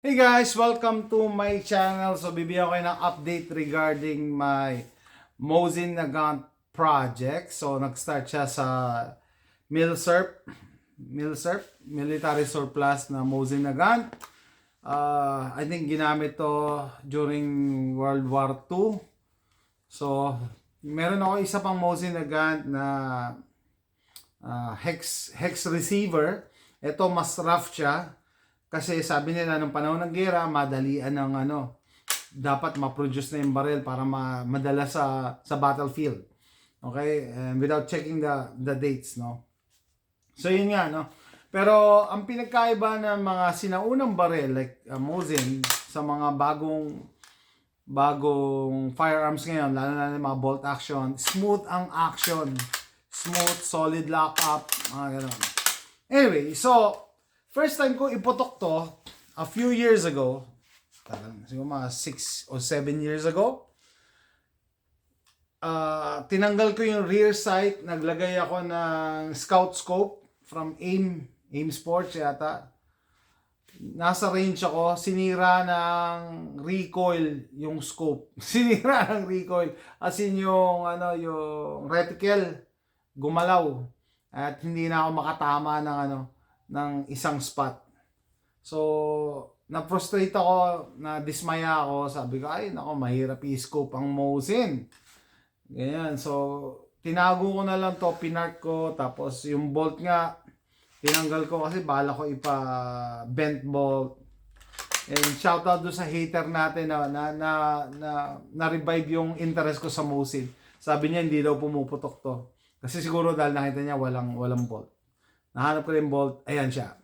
Hey guys! Welcome to my channel. So bibigyan ko kayo ng update regarding my Mosin Nagant project. So nag-start siya sa Milsurp, military surplus na Mosin Nagant. I think ginamit to during World War II. So meron ako isa pang Mosin Nagant na hex receiver. Ito mas rough siya. Kasi sabi nila nung panahon ng gera, madalian ng dapat ma-produce na yung barrel para madala sa battlefield. Okay? And without checking the dates, no? So yun nga, no? Pero ang pinagkaiba ng mga sinaunang barrel like Mosin sa mga bagong firearms ngayon, lalo na ng mga bolt action, smooth ang action. Smooth, solid lock-up, mga ganun. Anyway, so first time ko iputok to a few years ago, siguro mga 6 or 7 years ago. Tinanggal ko yung rear sight, naglagay ako ng scout scope from AIM Sports yata. Nasa range ako, sinira ng recoil yung scope. Sinira ng recoil. As in yung reticle gumalaw at hindi na ako makatama ng isang spot. So, na-frustrate ako, na-dismaya ako. Sabi ko, ay, nako, mahirap i-scope ang Mosin. Ganyan. So, tinago ko na lang to, pinark ko. Tapos, yung bolt nga, tinanggal ko kasi bala ko ipa-bent bolt. And shoutout doon sa hater natin na revive yung interest ko sa Mosin. Sabi niya, hindi daw pumuputok to. Kasi siguro dahil nakita niya walang bolt. Nahanap ko yung bolt, ayan siya.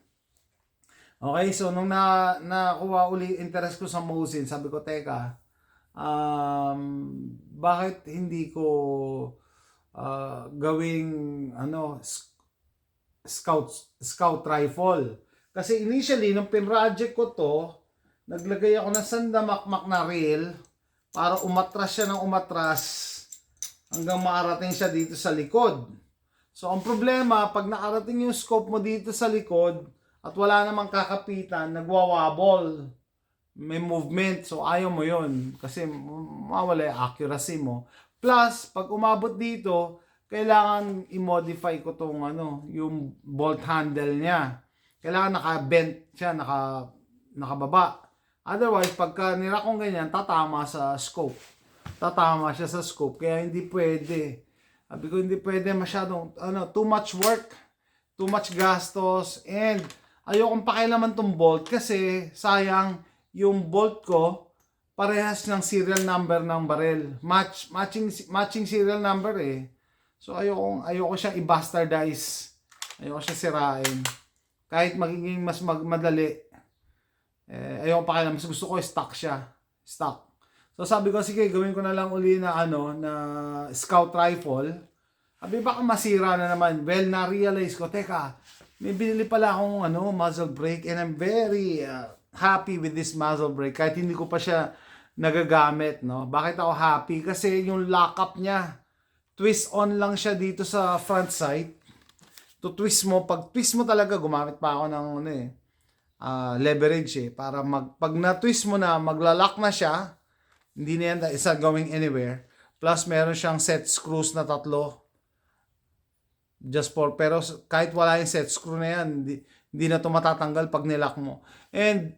Okay, so nung nakuha uli interest ko sa Mosin, sabi ko, teka, bakit hindi ko gawing scout rifle? Kasi initially, nung pinroject ko to, naglagay ako ng sandamakmak na rail para umatras siya ng umatras hanggang maarating siya dito sa likod. So, ang problema, pag nakarating yung scope mo dito sa likod at wala namang kakapitan, nagwawabol. May movement. So, ayaw mo yun. Kasi mawala yung accuracy mo. Plus, pag umabot dito, kailangan i-modify ko tong yung bolt handle niya. Kailangan naka-bent siya, nakababa. Otherwise, pagka nirakong ganyan, tatama sa scope. Tatama siya sa scope. Kaya hindi pwede. Sabi ko, hindi pwede masyadong, too much work, too much gastos, and ayokong pakialaman tong bolt kasi sayang yung bolt ko parehas ng serial number ng barrel. Matching serial number eh. So ayoko siyang i-bastardize. Ayoko siya sirain. Kahit magiging mas madali, ayoko pakialaman. Mas gusto ko stock siya. Stock. So sabi ko, sige, gawin ko na lang uli na na scout rifle. Sabi, baka masira na naman. Well, na-realize ko, teka, may binili pala akong muzzle brake and I'm very happy with this muzzle brake. Kahit hindi ko pa siya nagagamit, no? Bakit ako happy? Kasi yung lockup niya, twist on lang siya dito sa front sight. To twist mo, pag twist mo talaga, gumamit pa ako ng leverage eh. Para pag na-twist mo na, maglalak na siya, hindi na yan isa going anywhere. Plus, meron siyang set screws na 3. Pero kahit wala yung set screw na yan, hindi na ito matatanggal pag nilock mo. And,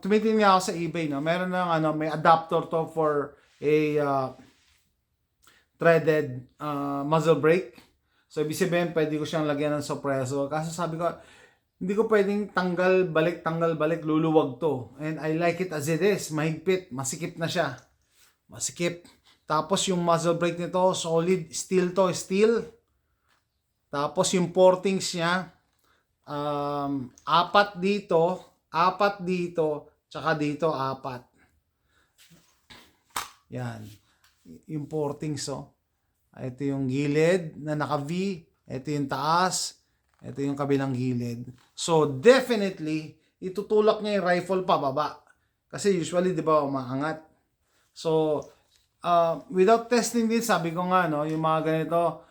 tumitingin nga ako sa eBay, no? Meron ng may adapter to for a threaded muzzle brake. So, ibig sabihin, pwede ko siyang lagyan ng suppressor. Kasi sabi ko, hindi ko pwedeng tanggal balik, luluwag to. And I like it as it is. Mahigpit, masikip na siya. Masikip. Tapos yung muzzle brake nito, solid, steel to, steel. Tapos yung portings niya, 4 dito, 4 dito, tsaka dito 4. Yan. Yung portings, Ito yung gilid na naka-V. Ito yung taas. Ito yung kabilang gilid. So, definitely, itutulak niya yung rifle pababa. Kasi usually, di ba, umaangat. So, without testing din, sabi ko nga, yung mga ganito,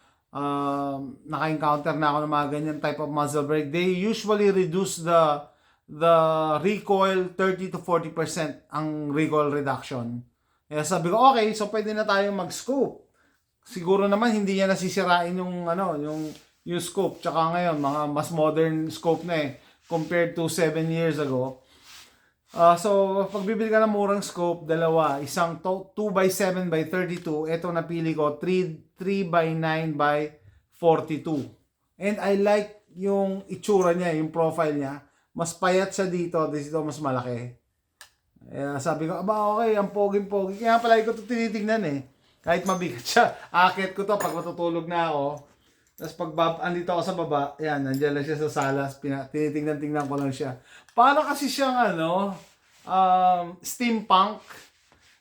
naka-encounter na ako ng mga ganyan type of muzzle brake. They usually reduce the the recoil 30 to 40% ang recoil reduction. Kaya sabi ko, okay, so pwede na tayo mag-scope. Siguro naman hindi niya nasisirain yung yung scope. Tsaka ngayon, mga mas modern scope na compared to 7 years ago. So, pag bibili ka ng murang scope, dalawa. Isang 2x7x32. Ito napili ko, 3x9x42. And I like yung itsura niya, yung profile niya. Mas payat siya dito mas malaki. Sabi ko, okay, ang pogi-pogi. Kaya pala ko ito tinitignan Kahit mabigat siya. Akit ko to pag matutulog na ako. Tapos pag andito ako sa baba, yan, nandiyan lang siya sa salas, tinitingnan-tingnan ko lang siya. Para kasi siyang steampunk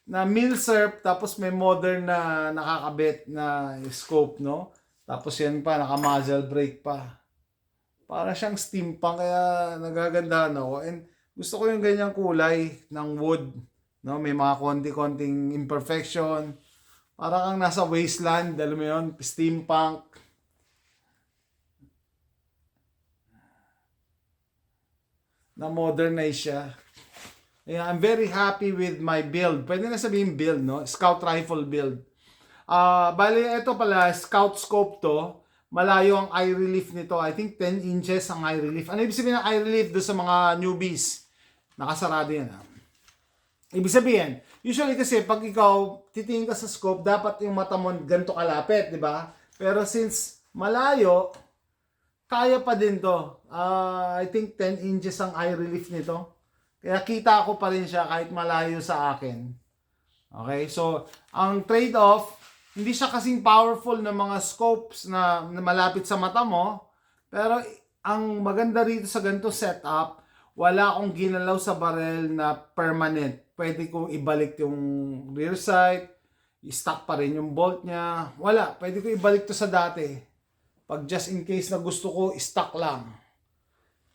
na milsurp, tapos may modern na nakakabit na scope, no? Tapos yan pa, naka-muzzle brake pa. Para siyang steampunk, kaya nagagandahan ako. And gusto ko yung ganyang kulay ng wood, no? May mga konti-konting imperfection. Para kang nasa wasteland, alam mo yun, steampunk. Na modernize siya. Yeah, I'm very happy with my build. Pwede na sabihin build, no? Scout rifle build. Bali, ito pala, Scout scope to. Malayo ang eye relief nito. I think 10 inches ang eye relief. Ano ibig sabihin ng eye relief doon sa mga newbies? Nakasarado yan. Ibig sabihin, usually kasi pag ikaw titingin ka sa scope, dapat yung mata mo ganito kalapit, di ba? Pero since malayo, kaya pa din to. I think 10 inches ang eye relief nito. Kaya kita ko pa rin siya kahit malayo sa akin. Okay, so ang trade-off, hindi siya kasing powerful na mga scopes na malapit sa mata mo. Pero ang maganda rito sa ganito setup, wala akong ginalaw sa barrel na permanent. Pwede kong ibalik yung rear sight, i-stock pa rin yung bolt niya. Wala, pwede ko ibalik to sa dati. Pag just in case na gusto ko, stock lang.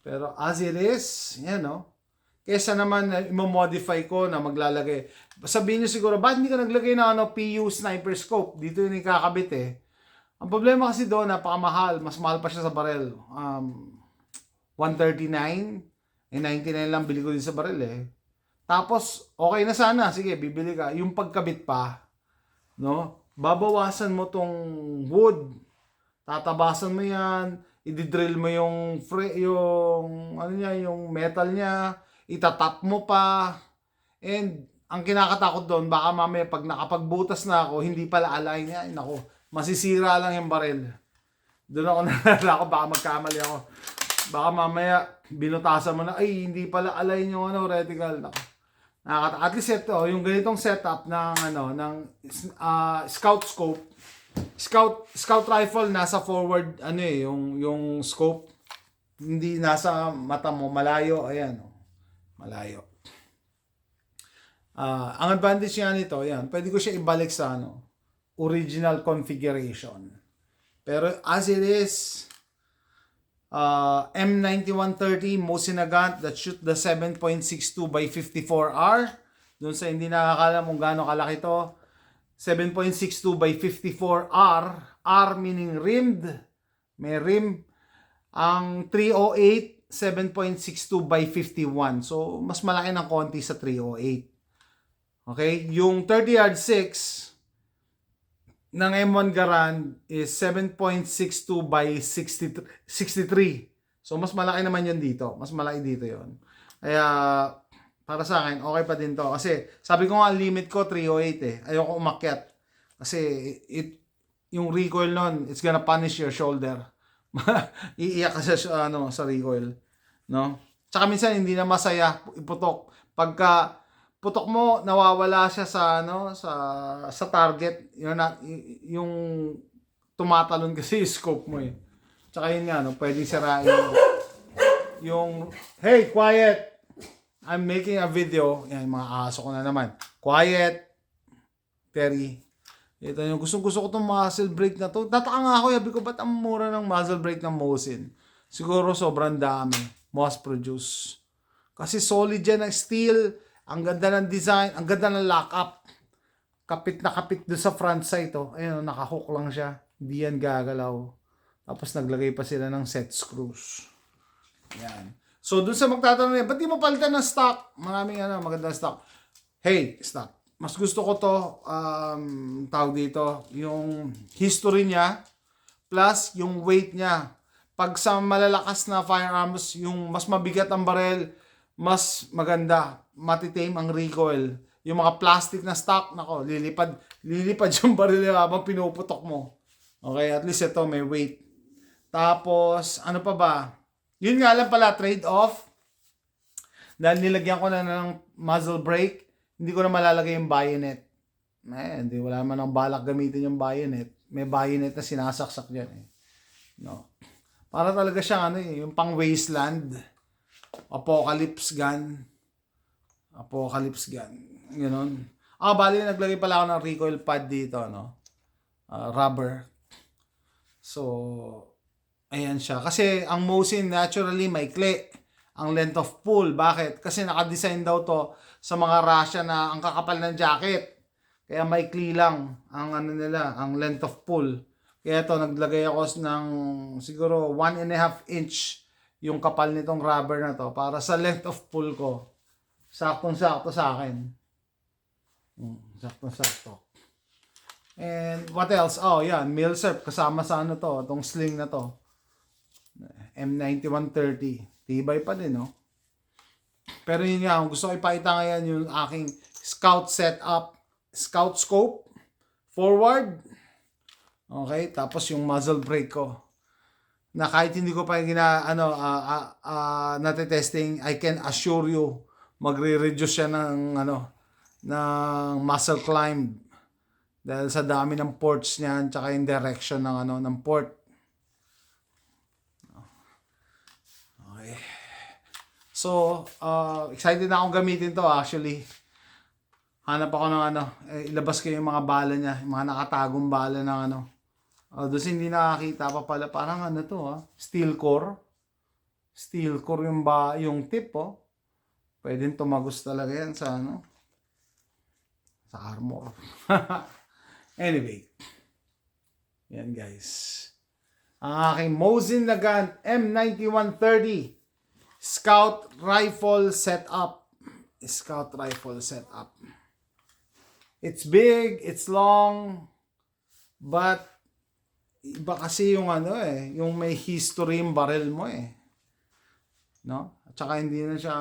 Pero as it is, yan no. Kesa naman i-modify ko na maglalagay. Sabihin nyo siguro, ba't hindi ka naglagay na PU sniper scope? Dito yung ikakabit Ang problema kasi doon, napakamahal. Mas mahal pa siya sa barrel. 139. 99 lang bili ko din sa barrel Tapos, okay na sana. Sige, bibili ka. Yung pagkabit pa, no? Babawasan mo tong wood. Tatabasan mo yan, i-drill mo yung metal niya, itatap mo pa. And ang kinakatakot doon, baka mamaya pag nakapagbutas na ako, hindi pala align niya. Nako, masisira lang yung baril. Doon ako nalala ko, baka magkamali ako. Baka mamaya binutasan mo na, ay hindi pala align yung reticle. Nako. At least ito, yung ganitong setup ng scout scope. Scout rifle nasa forward yung scope, hindi nasa mata mo, malayo. Ayan malayo. Ang advantage niya nito, pwede ko siya ibalik sa original configuration. Pero as it is, M9130 Mosin Nagant that shoot the 7.62x54R. Doon sa hindi nakakalam kung gaano kalaki to, 7.62x54R, R meaning rimmed, may rim. Ang 308, 7.62x51. So, mas malaki ng konti sa 308. Okay? Yung 30 yard 6 ng M1 Garand is 7.62x63. So, mas malaki naman yun dito. Mas malaki dito yun. Kaya, para sa akin, okay pa din to. Kasi, sabi ko nga, limit ko 308 Ayoko umakyat. Kasi, yung recoil nun, it's gonna punish your shoulder. Iiyak ka sa recoil. No? Tsaka minsan, hindi na masaya iputok. Pagka putok mo, nawawala siya sa target. Yung tumatalon kasi yung scope mo Tsaka yun nga, pwedeng sirain yung, hey, quiet! I'm making a video. Yan, mga aso ko na naman. Quiet. Terry. Ito yung gusto ko itong muzzle brake na to. Tataka nga ako, sabi ko, ba't ang mura ng muzzle brake ng Mosin? Siguro sobrang dami. Mass produce. Kasi solid yan ang steel. Ang ganda ng design. Ang ganda ng lock-up. Kapit na kapit doon sa front sight. Ayun, nakahook lang siya. Hindi yan gagalaw. Tapos naglagay pa sila ng set screws. Yan. So, dun sa magtatanong niya, ba't di mo palitan ng stock? Maraming magandang stock. Hey, stock. Mas gusto ko to, tawag dito, yung history niya, plus yung weight niya. Pag sa malalakas na firearms, yung mas mabigat ang barel, mas maganda, matitame ang recoil. Yung mga plastic na stock, nako, lilipad yung baril habang pinuputok mo. Okay, at least ito may weight. Tapos, ano pa ba? Yun nga lang pala, trade-off. Dahil nilagyan ko na ng muzzle brake, hindi ko na malalagay yung bayonet. Hindi, wala naman ang balak gamitin yung bayonet. May bayonet na sinasaksak dyan eh. No. Para talaga siyang yung pang wasteland. Apocalypse gun. Apocalypse gun. Ganon. Bali, naglagay pala ako ng recoil pad dito, no? Rubber. So, ayan siya. Kasi ang Mosin naturally maikli ang length of pull. Bakit? Kasi naka-design daw to sa mga Russia na ang kakapal ng jacket. Kaya maikli lang ang nila, ang length of pull. Kaya to naglagay ako ng siguro 1.5 inch yung kapal nitong rubber na to para sa length of pull ko. Saktong-sakto sa akin. Saktong-sakto. And what else? Yan, Milsurp kasama sa to, itong sling na to. M9130. Tibay pa din, no? Pero yun nga, gusto ko ipakita ngayon yung aking scout setup, scout scope, forward. Okay, tapos yung muzzle brake ko. Na kahit hindi ko pa natetesting, I can assure you, magre-reduce siya ng ng muscle climb. Dahil sa dami ng ports niyan, tsaka yung direction ng port. So, excited na akong gamitin to actually. Hanap ako ng ilabas ko yung mga bala niya, yung mga nakatagong bala ng doon hindi nakakita pa pala, parang steel core. Steel core yung tip, Pwedeng tumagos talaga yan sa sa armor. Anyway. Yan guys. Ang aking Mosin Nagant M9130 Scout Rifle Setup. Scout Rifle Setup. It's big, it's long, but iba kasi yung yung may history yung barrel mo No? At saka hindi na siya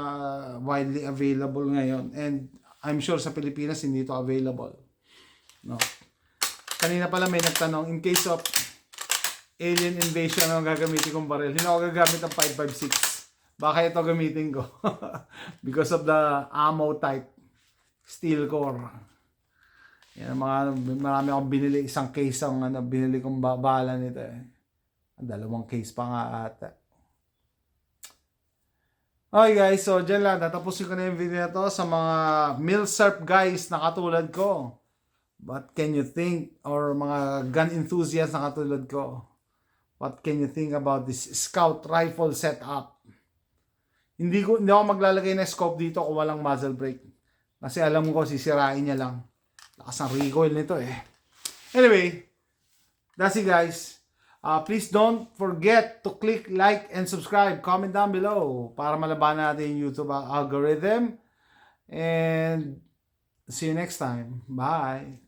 widely available ngayon. And I'm sure sa Pilipinas hindi ito available. No? Kanina pala may nagtanong, in case of alien invasion, ang gagamitin kong barrel? Hindi ako gagamit ng 5.56. Baka ito gamitin ko. Because of the ammo type. Steel core. Yan, marami akong binili. Isang case ang binili kong bala nito Dalawang case pa nga ata. Okay guys, so dyan lang. Tatapusin ko na yung video na to sa mga Milsurp guys na katulad ko. What can you think? Or mga gun enthusiasts na katulad ko. What can you think about this scout rifle setup? Hindi ako maglalagay ng scope dito kung walang muzzle brake. Kasi alam ko sisirain niya lang. Lakas ng recoil nito Anyway, that's it guys. Please don't forget to click like and subscribe. Comment down below para malabanan natin yung YouTube algorithm. And see you next time. Bye.